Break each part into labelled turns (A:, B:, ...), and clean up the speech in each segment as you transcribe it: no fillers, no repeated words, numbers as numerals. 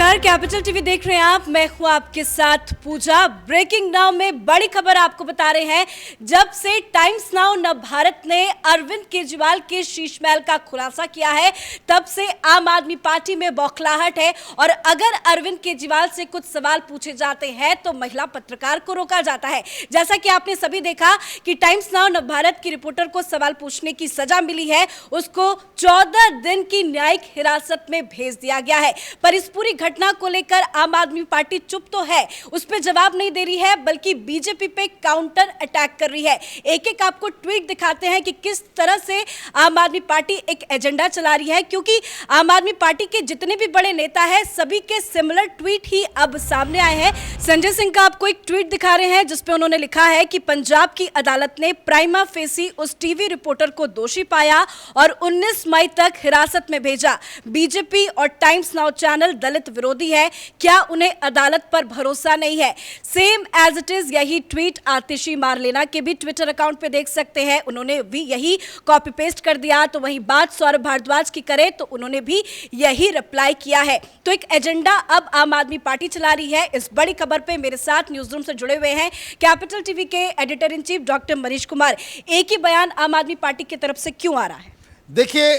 A: नमस्कार, capital TV देख रहे हैं आप। मैं हूं आपके साथ पूजा। ब्रेकिंग नाउ में बड़ी खबर आपको बता रहे हैं। जब से टाइम्स नाउ नवभारत ने अरविंद केजरीवाल के शीश महल का खुलासा किया है, तब से आम आदमी पार्टी में बौखलाहट है। और अगर अरविंद केजरीवाल से कुछ सवाल पूछे जाते हैं तो महिला पत्रकार को रोका जाता है। जैसा कि आपने सभी देखा कि टाइम्स नाउ नवभारत की रिपोर्टर को सवाल पूछने की सजा मिली है, उसको 14 दिन की न्यायिक हिरासत में भेज दिया गया है। पर इस पूरी घटना को लेकर आम आदमी पार्टी चुप तो है, उस पर जवाब नहीं दे रही है, बल्कि बीजेपी पे काउंटर अटैक कर रही है। एक एक आपको ट्वीट दिखाते हैं कि किस तरह से आम आदमी पार्टी एक एजेंडा चला रही है, क्योंकि आम आदमी पार्टी के जितने भी बड़े नेता हैं सभी के सिमिलर ट्वीट ही अब सामने आए हैं। संजय सिंह का आपको एक ट्वीट दिखा रहे हैं जिसपे उन्होंने लिखा है कि पंजाब की अदालत ने प्राइमा फेसी उस टीवी रिपोर्टर को दोषी पाया और 19 मई तक हिरासत में भेजा। बीजेपी और टाइम्स नाउ चैनल दलित विरोधी है, क्या उन्हें अदालत पर भरोसा नहीं है? सेम एज इट इज यही ट्वीट आतिशी मारलेना के भी ट्विटर अकाउंट पे देख सकते हैं। उन्होंने भी यही कॉपी पेस्ट कर दिया। तो वही बात सौरभ भारद्वाज की करें तो उन्होंने भी यही रिप्लाई किया है। तो एक एजेंडा अब आम आदमी पार्टी चला रही है। इस बड़ी खबर पे मेरे साथ न्यूज रूम से जुड़े हुए हैं कैपिटल टीवी के editor in chief doctor Manish Kumar. एक ही बयान आम आदमी पार्टी की तरफ से क्यों आ रहा है?
B: देखिए,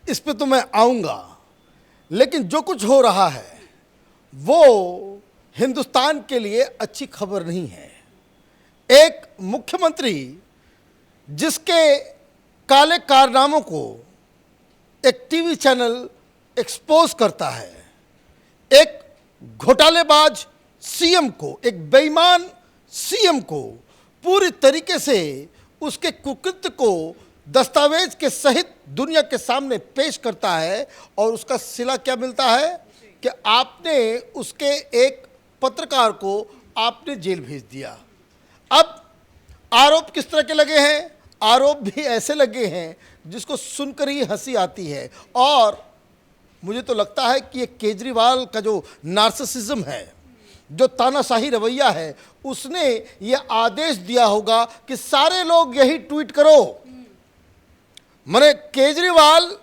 B: इस पे तो मैं आऊंगा, लेकिन जो कुछ हो रहा है वो हिंदुस्तान के लिए अच्छी खबर नहीं है। एक मुख्यमंत्री जिसके काले कारनामों को एक टीवी चैनल एक्सपोज करता है, एक घोटालेबाज सीएम को, एक बेईमान सीएम को पूरी तरीके से उसके कुकृत्य को दस्तावेज के सहित दुनिया के सामने पेश करता है, और उसका सिला क्या मिलता है कि आपने उसके एक पत्रकार को आपने जेल भेज दिया। अब आरोप किस तरह के लगे हैं? आरोप भी ऐसे लगे हैं जिसको सुनकर ही हंसी आती है। और मुझे तो लगता है कि ये केजरीवाल का जो नार्सिसिज्म है, जो तानाशाही रवैया है, उसने ये आदेश दिया होगा कि सारे लोग यही ट्वीट करो। माने केजरीवाल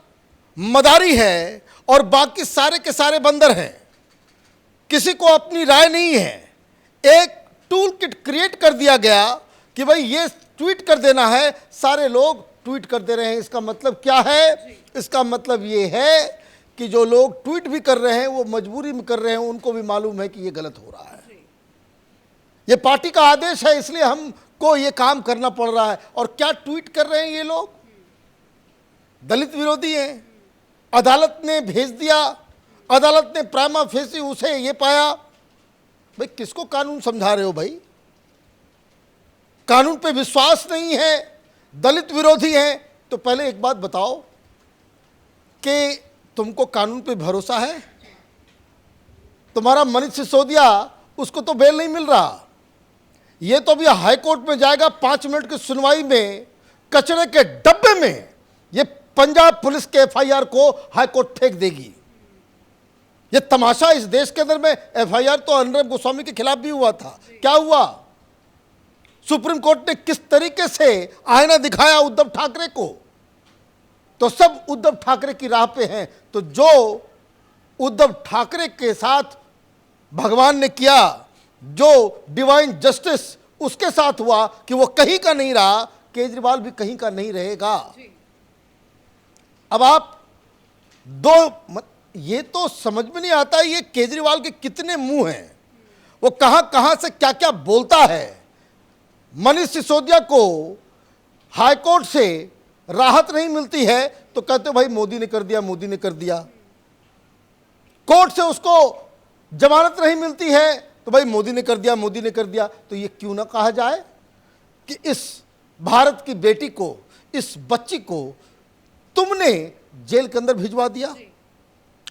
B: मदारी है और बाकी सारे के सारे बंदर हैं, किसी को अपनी राय नहीं है। एक टूल किट क्रिएट कर दिया गया कि भाई ये ट्वीट कर देना है, सारे लोग ट्वीट कर दे रहे हैं। इसका मतलब क्या है? इसका मतलब ये है कि जो लोग ट्वीट भी कर रहे हैं वो मजबूरी में कर रहे हैं, उनको भी मालूम है कि ये गलत हो रहा है। ये पार्टी का आदेश है, इसलिए हमको ये काम करना पड़ रहा है। और क्या ट्वीट कर रहे हैं ये लोग? दलित विरोधी हैं। अदालत ने भेज दिया, अदालत ने प्राइमा फेसी उसे ये पाया। भाई किसको कानून समझा रहे हो? भाई कानून पे विश्वास नहीं है, दलित विरोधी हैं। तो पहले एक बात बताओ कि तुमको कानून पे भरोसा है? तुम्हारा मनीष सिसोदिया, उसको तो बेल नहीं मिल रहा। ये तो अभी हाई कोर्ट में जाएगा 5 मिनट की सुनवाई में, कचरे के डब्बे में ये पंजाब पुलिस के एफआईआर को हाई कोर्ट फेंक देगी। ये तमाशा इस देश के अंदर में। एफआईआर तो अनुराग गोस्वामी के खिलाफ भी हुआ था। क्या हुआ? सुप्रीम कोर्ट ने किस तरीके से आईना दिखाया उद्धव ठाकरे को। तो सब उद्धव ठाकरे की राह पे हैं। तो जो उद्धव ठाकरे के साथ भगवान ने किया, जो डिवाइन जस्टिस उसके साथ हुआ कि वो कहीं का नहीं रहा, केजरीवाल भी कहीं का नहीं रहेगा। अब आप ये तो समझ में नहीं आता ये केजरीवाल के कितने मुंह हैं, वो कहां कहां से क्या क्या बोलता है। मनीष सिसोदिया को हाईकोर्ट से राहत नहीं मिलती है तो कहते भाई मोदी ने कर दिया, मोदी ने कर दिया। कोर्ट से उसको जमानत नहीं मिलती है तो भाई मोदी ने कर दिया, मोदी ने कर दिया। तो ये क्यों ना कहा जाए कि इस भारत की बेटी को, इस बच्ची को तुमने जेल के अंदर भिजवा दिया।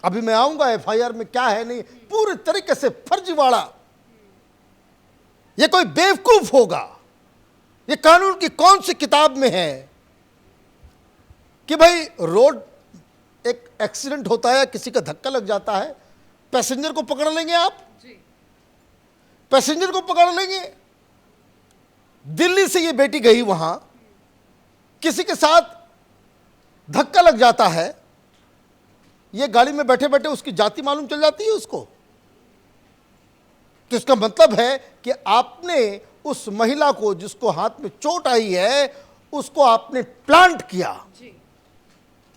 B: अभी मैं आऊंगा एफआईआर में क्या है नहीं, पूरी तरीके से फर्जीवाड़ा। ये कोई बेवकूफ होगा, ये कानून की कौन सी किताब में है कि भाई रोड एक एक्सीडेंट होता है, किसी का धक्का लग जाता है, पैसेंजर को पकड़ लेंगे आप? पैसेंजर को पकड़ लेंगे? दिल्ली से ये बेटी गई वहां, किसी के साथ धक्का लग जाता है, ये गाड़ी में बैठे बैठे उसकी जाति मालूम चल जाती है उसको। तो इसका मतलब है कि आपने उस महिला को जिसको हाथ में चोट आई है उसको आपने प्लांट किया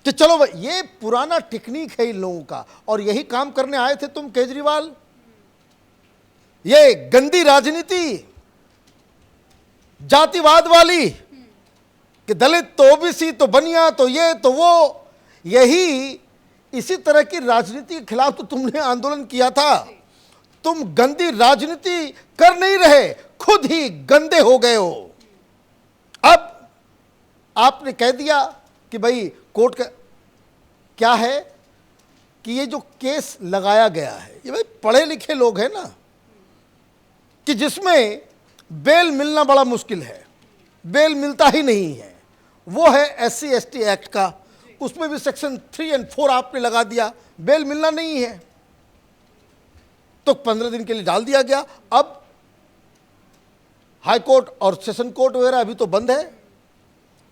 B: कि चलो भाई, ये पुराना टेक्निक है इन लोगों का और यही काम करने आए थे तुम केजरीवाल। ये गंदी राजनीति जातिवाद वाली कि दलित तो ओबीसी तो बनिया तो ये तो वो, यही इसी तरह की राजनीति के खिलाफ तो तुमने आंदोलन किया था। तुम गंदी राजनीति कर नहीं रहे, खुद ही गंदे हो गए हो। अब आपने कह दिया कि भाई कोर्ट का क्या है कि ये जो केस लगाया गया है, ये भाई पढ़े लिखे लोग हैं ना, कि जिसमें बेल मिलना बड़ा मुश्किल है, बेल मिलता ही नहीं है, वो है SC/ST एक्ट का। उसमें भी सेक्शन 3 और 4 आपने लगा दिया, बेल मिलना नहीं है तो 15 दिन के लिए डाल दिया गया। अब हाई कोर्ट और सेशन कोर्ट वगैरह अभी तो बंद है।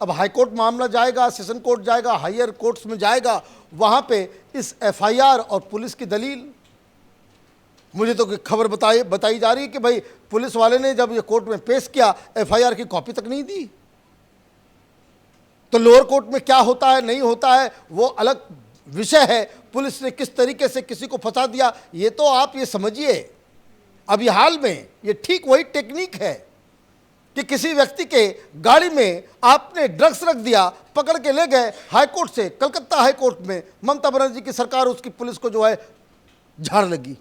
B: अब हाई कोर्ट मामला जाएगा, सेशन कोर्ट जाएगा, हायर कोर्ट्स में जाएगा, वहां पे इस FIR और पुलिस की दलील, मुझे तो खबर बताई जा रही है कि भाई पुलिस वाले ने जब ये कोर्ट में पेश किया FIR की कॉपी तक नहीं दी। तो लोअर कोर्ट में क्या होता है नहीं होता है वो अलग विषय है। पुलिस ने किस तरीके से किसी को फंसा दिया ये तो आप ये समझिए। अभी हाल में ये ठीक वही टेक्निक है कि किसी व्यक्ति के गाड़ी में आपने ड्रग्स रख दिया, पकड़ के ले गए हाईकोर्ट से, कलकत्ता हाईकोर्ट में ममता बनर्जी की सरकार उसकी पुलिस को जो है झाड़ लगी,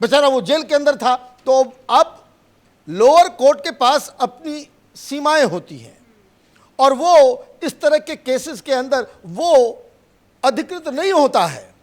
B: बेचारा वो जेल के अंदर था। तो अब लोअर कोर्ट के पास अपनी सीमाएं होती हैं और वो इस तरह के केसेस के अंदर वो अधिकृत नहीं होता है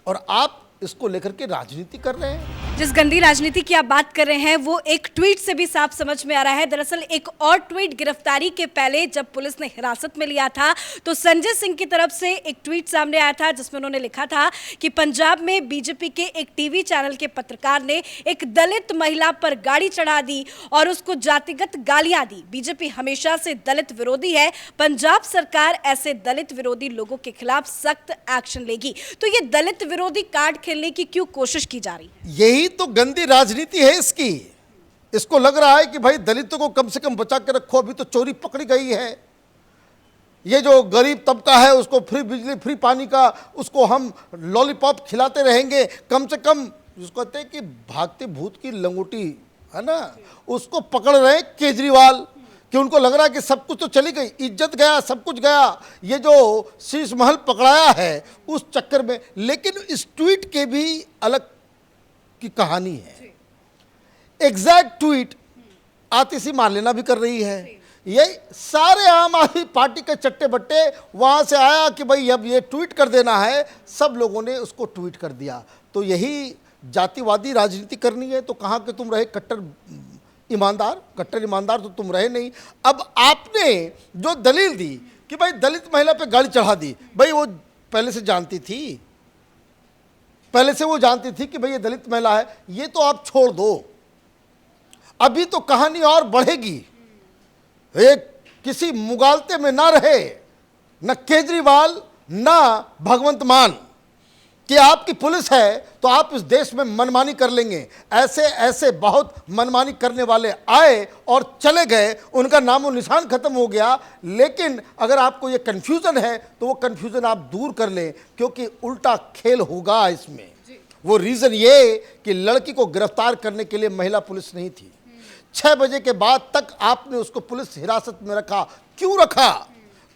B: और आप इसको लेकर के राजनीति कर रहे हैं।
A: जिस गंदी राजनीति की आप बात कर रहे हैं वो एक ट्वीट से भी साफ समझ में आ रहा है। दरअसल एक और ट्वीट गिरफ्तारी के पहले जब पुलिस ने हिरासत में लिया था तो संजय सिंह की तरफ से एक ट्वीट सामने आया था जिसमें उन्होंने लिखा था कि पंजाब में बीजेपी के एक टीवी चैनल के पत्रकार ने एक दलित महिला पर गाड़ी चढ़ा दी और उसको जातिगत गालियां दी। बीजेपी हमेशा से दलित विरोधी है, पंजाब सरकार ऐसे दलित विरोधी लोगों के खिलाफ सख्त एक्शन लेगी। तो ये दलित विरोधी कार्ड खेलने की क्यों कोशिश की जा रही है?
B: यही तो गंदी राजनीति है इसकी। इसको लग रहा है कि भाई दलितों को कम से कम बचा के रखो, अभी तो चोरी पकड़ी गई है। ये जो गरीब तबका है उसको फ्री बिजली फ्री पानी का उसको हम लॉलीपॉप खिलाते रहेंगे, कम से कम जिसको कहते हैं कि भागते भूत की लंगोटी है ना, उसको पकड़ रहे केजरीवाल कि उनको लग रहा है कि सब कुछ तो चली गई, इज्जत गया, सब कुछ गया, ये जो शीश महल पकड़ाया है उस चक्कर में। लेकिन इस ट्वीट के भी अलग की कहानी है। एग्जैक्ट ट्वीट आतिशी मार्लेना भी कर रही है। ये सारे आम आदमी पार्टी के चट्टे बट्टे वहां से आया कि भाई अब ये ट्वीट कर देना है, सब लोगों ने उसको ट्वीट कर दिया। तो यही जातिवादी राजनीति करनी है तो कहाँ के तुम रहे कट्टर ईमानदार तो तुम रहे नहीं। अब आपने जो दलील दी कि भाई दलित महिला पे गाड़ी चढ़ा दी, भाई वो पहले से जानती थी, पहले से वो जानती थी कि भाई ये दलित महिला है, ये तो आप छोड़ दो। अभी तो कहानी और बढ़ेगी। एक किसी मुगालते में ना रहे न केजरीवाल ना भगवंत मान कि आपकी पुलिस है तो आप इस देश में मनमानी कर लेंगे। ऐसे ऐसे बहुत मनमानी करने वाले आए और चले गए, उनका नामो निशान खत्म हो गया। लेकिन अगर आपको ये कन्फ्यूज़न है तो वो कन्फ्यूज़न आप दूर कर लें, क्योंकि उल्टा खेल होगा इसमें। वो रीज़न ये कि लड़की को गिरफ्तार करने के लिए महिला पुलिस नहीं थी। 6 बजे के बाद तक आपने उसको पुलिस हिरासत में रखा, क्यों रखा?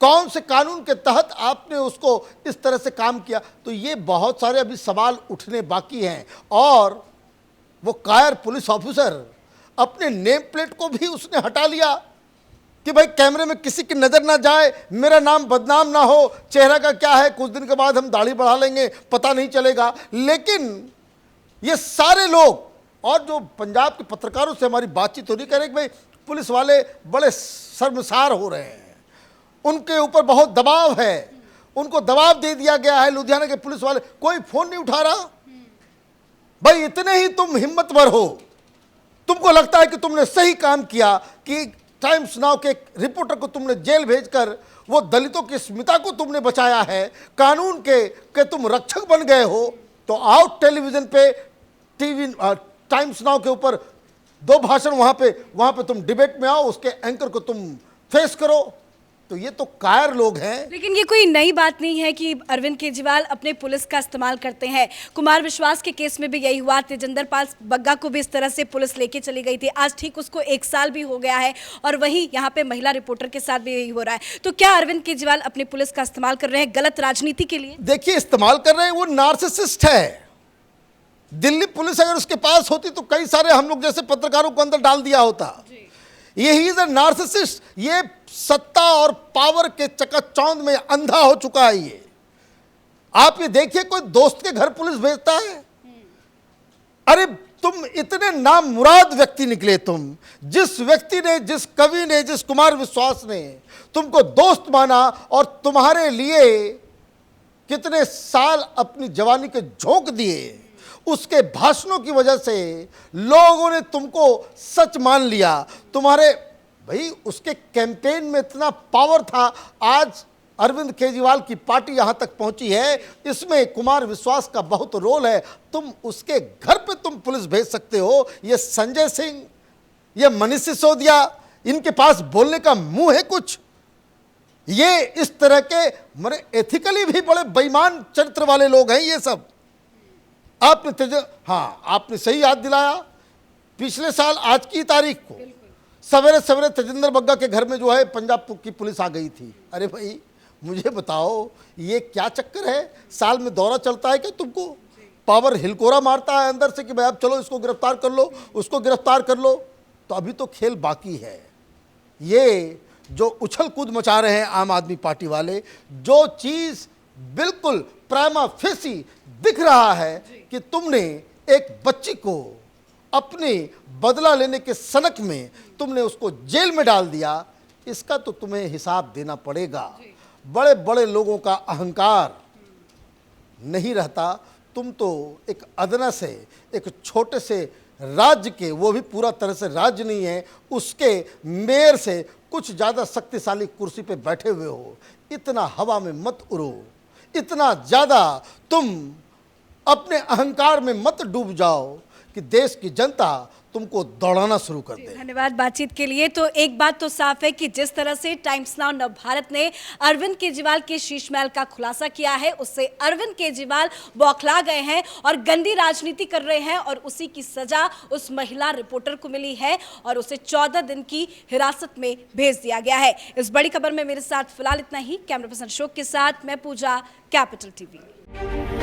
B: कौन से कानून के तहत आपने उसको इस तरह से काम किया? तो ये बहुत सारे अभी सवाल उठने बाकी हैं। और वो कायर पुलिस ऑफिसर अपने नेम प्लेट को भी उसने हटा लिया कि भाई कैमरे में किसी की नज़र ना जाए, मेरा नाम बदनाम ना हो, चेहरा का क्या है, कुछ दिन के बाद हम दाढ़ी बढ़ा लेंगे, पता नहीं चलेगा। लेकिन ये सारे लोग और जो पंजाब के पत्रकारों से हमारी बातचीत हो रही, कह रहे कि भाई पुलिस वाले बड़े शर्मसार हो रहे हैं, उनके ऊपर बहुत दबाव है, उनको दबाव दे दिया गया है। लुधियाना के पुलिस वाले कोई फोन नहीं उठा रहा। भाई इतने ही तुम हिम्मतवर हो, तुमको लगता है कि तुमने सही काम किया कि टाइम्स नाउ के एक रिपोर्टर को तुमने जेल भेजकर वो दलितों की अस्मिता को तुमने बचाया है, कानून के तुम रक्षक बन गए हो, तो आओ टेलीविजन पे टाइम्स नाउ के ऊपर 2 भाषण वहां पे तुम डिबेट में आओ, उसके एंकर को तुम फेस करो। तो ये तो कायर लोग हैं।
A: लेकिन ये कोई नई बात नहीं है कि अरविंद केजरीवाल अपने पुलिस का इस्तेमाल करते हैं। कुमार विश्वास के केस में भी यही हुआ। तेजिंदर पाल बग्गा को भी इस तरह से पुलिस लेके चली गई थी। आज ठीक उसको 1 साल भी हो गया है और वहीं यहाँ पे महिला रिपोर्टर के साथ भी यही हो रहा है। तो क्या अरविंद केजरीवाल अपनी पुलिस का इस्तेमाल कर रहे हैं गलत राजनीति के लिए?
B: देखिए, इस्तेमाल कर रहे हैं, वो नार्सिसिस्ट है। दिल्ली पुलिस अगर उसके पास होती तो कई सारे हम लोग जैसे पत्रकारों को अंदर डाल दिया होता। यही इज अ नार्सिसिस्ट। ये सत्ता और पावर के चकाचौंध में अंधा हो चुका है। ये आप ये देखिए, कोई दोस्त के घर पुलिस भेजता है? अरे तुम इतने नामुराद व्यक्ति निकले। तुम जिस व्यक्ति ने, जिस कवि ने, जिस कुमार विश्वास ने तुमको दोस्त माना और तुम्हारे लिए कितने साल अपनी जवानी के झोंक दिए, उसके भाषणों की वजह से लोगों ने तुमको सच मान लिया। तुम्हारे भाई उसके कैंपेन में इतना पावर था। आज अरविंद केजरीवाल की पार्टी यहां तक पहुंची है, इसमें कुमार विश्वास का बहुत रोल है। तुम उसके घर पे तुम पुलिस भेज सकते हो? ये संजय सिंह, ये मनीष सिसोदिया, इनके पास बोलने का मुंह है कुछ? ये इस तरह के मरे एथिकली भी बड़े बेईमान चरित्र वाले लोग हैं ये सब। आपने सही याद दिलाया। पिछले साल आज की तारीख को सवेरे सवेरे तेजिंदर बग्गा के घर में जो है पंजाब की पुलिस आ गई थी। अरे भाई मुझे बताओ, ये क्या चक्कर है? साल में दौरा चलता है क्या तुमको? पावर हिलकोरा मारता है अंदर से कि भाई अब चलो इसको गिरफ्तार कर लो, उसको गिरफ्तार कर लो। तो अभी तो खेल बाकी है। ये जो उछल कूद मचा रहे हैं आम आदमी पार्टी वाले, जो चीज बिल्कुल प्राइमा फेसी दिख रहा है कि तुमने एक बच्ची को अपने बदला लेने के सनक में तुमने उसको जेल में डाल दिया, इसका तो तुम्हें हिसाब देना पड़ेगा। बड़े बड़े लोगों का अहंकार नहीं रहता। तुम तो एक अदना से, एक छोटे से राज्य के, वो भी पूरा तरह से राज्य नहीं है, उसके मेयर से कुछ ज़्यादा शक्तिशाली कुर्सी पे बैठे हुए हो। इतना हवा में मत उड़ो, इतना ज़्यादा तुम अपने अहंकार में मत डूब जाओ कि देश की जनता तुमको दौड़ाना शुरू कर दे।
A: धन्यवाद बातचीत के लिए। तो एक बात तो साफ है कि जिस तरह से टाइम्स नाउ नव भारत ने अरविंद केजरीवाल के शीश महल का खुलासा किया है, उससे अरविंद केजरीवाल बौखला गए हैं और गंदी राजनीति कर रहे हैं और उसी की सजा उस महिला रिपोर्टर को मिली है और उसे 14 दिन की हिरासत में भेज दिया गया है। इस बड़ी खबर में मेरे साथ फिलहाल इतना ही। कैमरा पर्सन अशोक के साथ मैं पूजा, कैपिटल टीवी।